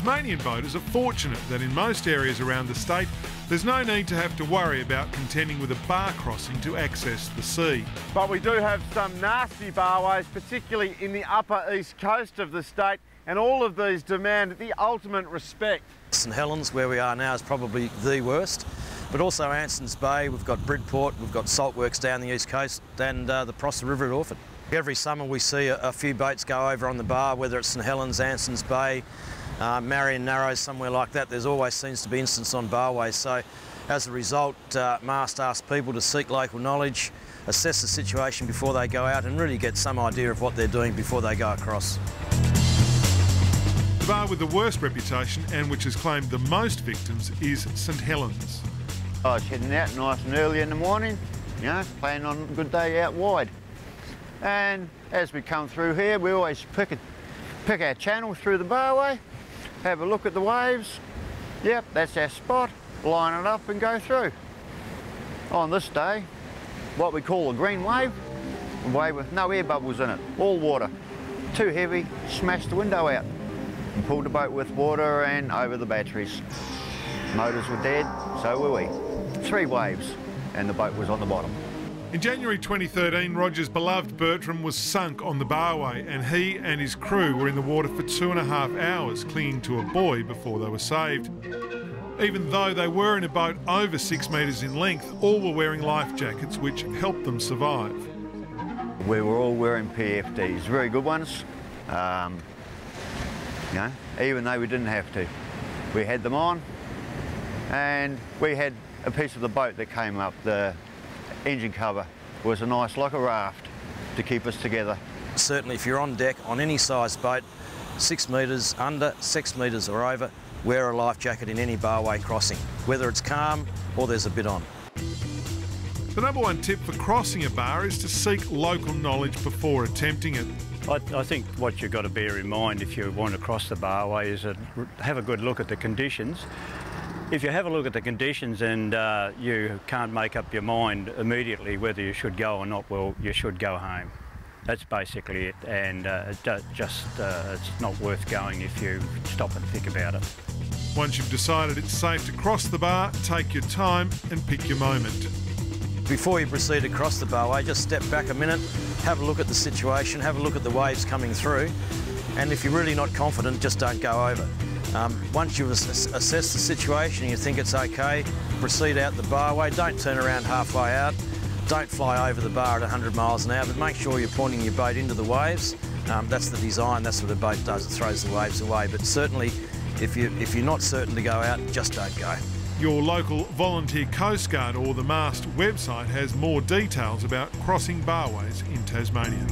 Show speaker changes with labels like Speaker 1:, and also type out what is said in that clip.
Speaker 1: Tasmanian boaters are fortunate that in most areas around the state, there's no need to have to worry about contending with a bar crossing to access the sea.
Speaker 2: But we do have some nasty barways, particularly in the upper east coast of the state, and all of these demand the ultimate respect.
Speaker 3: St Helens, where we are now, is probably the worst, but also Anson's Bay, we've got Bridport, we've got Saltworks down the east coast, and the Prosser River at Orford. Every summer we see a few boats go over on the bar, whether it's St Helens, Anson's Bay, Marion Narrows, somewhere like that. There's always seems to be incidents on barways. So as a result, MAST asks people to seek local knowledge, assess the situation before they go out and really get some idea of what they're doing before they go across.
Speaker 1: The bar with the worst reputation and which has claimed the most victims is St Helens.
Speaker 4: I was heading out nice and early in the morning, you know, planning on a good day out wide. And as we come through here, we always pick our channel through the barway, have a look at the waves. Yep, that's our spot, line it up and go through. On this day, what we call a green wave, a wave with no air bubbles in it, all water. Too heavy, smashed the window out and pulled the boat with water and over the batteries. Motors were dead, so were we. 3 waves and the boat was on the bottom.
Speaker 1: In January 2013, Roger's beloved Bertram was sunk on the barway and he and his crew were in the water for 2.5 hours, clinging to a buoy before they were saved. Even though they were in a boat over 6 metres in length, all were wearing life jackets which helped them survive.
Speaker 4: We were all wearing PFDs, very good ones. You know, even though we didn't have to. We had them on and we had a piece of the boat that came up. The engine cover was like a raft to keep us together.
Speaker 3: Certainly if you're on deck on any size boat, 6 metres under, 6 metres or over, wear a life jacket in any barway crossing, whether it's calm or there's a bit on.
Speaker 1: The number one tip for crossing a bar is to seek local knowledge before attempting it.
Speaker 5: I think what you've got to bear in mind if you want to cross the barway is have a good look at the conditions. If you have a look at the conditions and you can't make up your mind immediately whether you should go or not, well, you should go home. That's basically it, and it's not worth going if you stop and think about it.
Speaker 1: Once you've decided it's safe to cross the bar, take your time and pick your moment.
Speaker 3: Before you proceed across the barway, just step back a minute, have a look at the situation, have a look at the waves coming through, and if you're really not confident, just don't go over. Once you've assessed the situation and you think it's okay, proceed out the barway, don't turn around halfway out, don't fly over the bar at 100 miles an hour, but make sure you're pointing your boat into the waves. That's the design, that's what a boat does, it throws the waves away, but certainly if you're not certain to go out, just don't go.
Speaker 1: Your local volunteer Coast Guard or the MAST website has more details about crossing barways in Tasmania.